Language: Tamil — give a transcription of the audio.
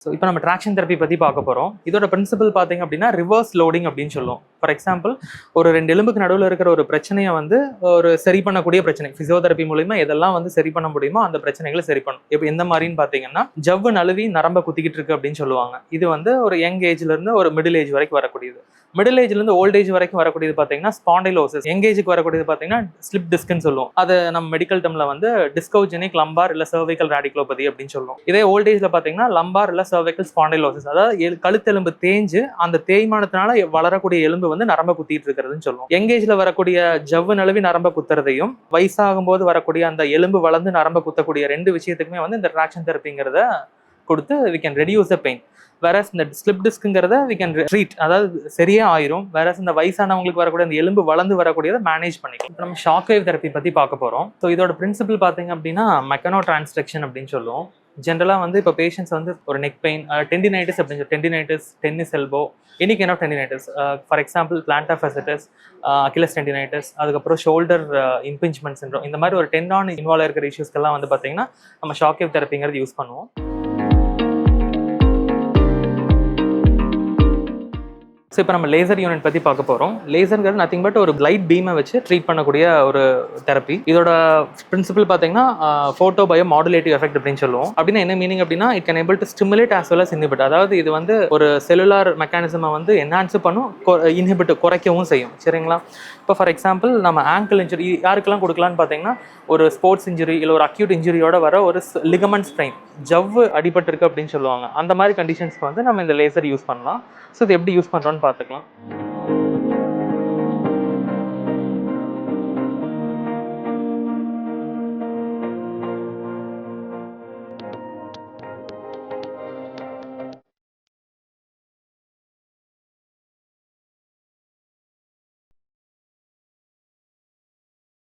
ஸோ இப்போ நம்ம ட்ராக்ஷன் தெரப்பி பற்றி பார்க்க போகிறோம். இதோட பிரின்சிபல் பார்த்தீங்க அப்படின்னா ரிவர்ஸ் லோடிங் அப்படின்னு சொல்லுவோம். ஃபார் எக்ஸாம்பிள், ஒரு 2 எலும்புக்கு நடுவில் இருக்கிற ஒரு பிரச்சனையை வந்து ஒரு சரி பண்ணக்கூடிய பிரச்சனை ஃபிசியோதெரப்பி மூலிமா எதெல்லாம் வந்து சரி பண்ண முடியுமோ அந்த பிரச்சனைகளை சரி பண்ணும். இப்போ எந்த மாதிரின்னு பார்த்தீங்கன்னா, ஜவ்வு நழுவி நரம்ப குத்திக்கிட்டு இருக்கு அப்படின்னு சொல்லுவாங்க. இது வந்து ஒரு யங் ஏஜ்ல இருந்து ஒரு மிடில் ஏஜ் வரைக்கும் வரக்கூடியது. மிடில் ஏஜ்லேருந்து ஓல்ட் ஏஜ் வரைக்கும் வரக்கூடியது பார்த்தீங்கன்னா ஸ்பாண்டைலோசிஸ். யங் ஏஜுக்கு வரக்கூடியது பார்த்தீங்கன்னா ஸ்லிப் டிஸ்க்னு சொல்லுவோம். அது நம்ம மெடிக்கல் டேர்ம்ல வந்து டிஸ்கோஜெனிக் லம்பார் இல்லை சர்வைக்கல் ரேடிகுலோபதி அப்படின்னு சொல்லுவோம். இதே ஓல்ட் ஏஜ்ல பார்த்தீங்கன்னா லம்பார் இல்லை சர்வைக்கல் ஸ்பாண்டைலோசிஸ், அதாவது கழுத்தெலும்பு தேஞ்சு அந்த தேய்மானத்தினால வளரக்கூடிய எலும்பு வந்து நரம்ப குத்திட்டு இருக்கிறதுன்னு சொல்லுவோம். யங் ஏஜ்ல வரக்கூடிய ஜவ்வு நழுவி நரம்ப குத்துறதையும் வயசாகும் போது வரக்கூடிய அந்த எலும்பு வளர்ந்து நரம்ப குத்தக்கூடிய 2 விஷயத்துக்குமே வந்து இந்த ட்ராக்ஷன் தெரப்பிங்கிறத கொடுத்து we can reduce the pain. வேற இந்த ஸ்லிப் டிஸ்க்ங்கிறத we can treat, அதாவது சரியே ஆயிரும். வேற இந்த வயசானவங்களுக்கு வரக்கூடிய அந்த எலும்பு வளர்ந்து வரக்கூடியதை மேனேஜ் பண்ணிக்கலாம். இப்போ நம்ம ஷாக் வேவ் தெரப்பி பற்றி பார்க்க போகிறோம். ஸோ இதோட பிரின்சிபல் பார்த்தீங்க அப்படின்னா மெக்கனோ டிரான்ஸ்டக்ஷன் அப்படின்னு சொல்லுவோம். ஜென்ரலாக வந்து இப்போ பேஷண்ட்ஸ் வந்து ஒரு நெக் பெயின், டெண்டினைட்டிஸ் அப்படின்னு சொல்லி tendinitis, tennis elbow, any kind of tendinitis, for example plantar fasciitis, Achilles tendinitis, அதுக்கப்புறம் ஷோல்டர் இம்பிஞ்ச்மெண்ட் சிண்ட்ரோம், இந்த மாதிரி ஒரு டெண்டான் இன்வால்வ் இருக்கிற இஷ்யூஸ்க்கெல்லாம் வந்து பார்த்தீங்கன்னா நம்ம ஷாக் வேவ் தெரப்பிங்கிறது யூஸ் பண்ணுவோம். ஸோ இப்போ நம்ம லேசர் யூனிட் பற்றி பார்க்க போகிறோம். லேசர்ங்கிறது நத்திங் பட் ஒரு லைட் பீமை வச்சு ட்ரீட் பண்ணக்கூடிய ஒரு தெரப்பி. இதோட பிரின்சிபல் பார்த்தீங்கன்னா ஃபோட்டோ பயோ மாடுலேட்டிவ் எஃபெக்ட் அப்படின்னு சொல்லுவோம். அப்படின்னா என்ன மீனிங் அப்படின்னா, it can able to stimulate as well as inhibit. அதாவது இது வந்து ஒரு செல்லுலார் மெக்கானிசமை வந்து என்ஹான்ஸ் பண்ணும், இன்ஹிபிட் குறைக்கவும் செய்யும். சரிங்களா? இப்போ ஃபார் எக்ஸாம்பிள் நம்ம ஆங்கிள் இன்ஜுரி யாருக்கெல்லாம் கொடுக்கலான்னு பார்த்தீங்கன்னா, ஒரு ஸ்போர்ட்ஸ் இன்ஜுரி இல்லை ஒரு அக்யூட் இன்ஜுரியோட வர ஒரு லிகமெண்ட் ஸ்ட்ரெயின், ஜவ்வு அடிபட்டு இருக்கு அப்படின்னு சொல்லுவாங்க. அந்த மாதிரி கண்டிஷன்ஸ்க்கு வந்து நம்ம இந்த லேசர் யூஸ் பண்ணலாம். ஸோ இது எப்படி யூஸ் பண்ணுறோன்னு பார்த்துக்கலாம்.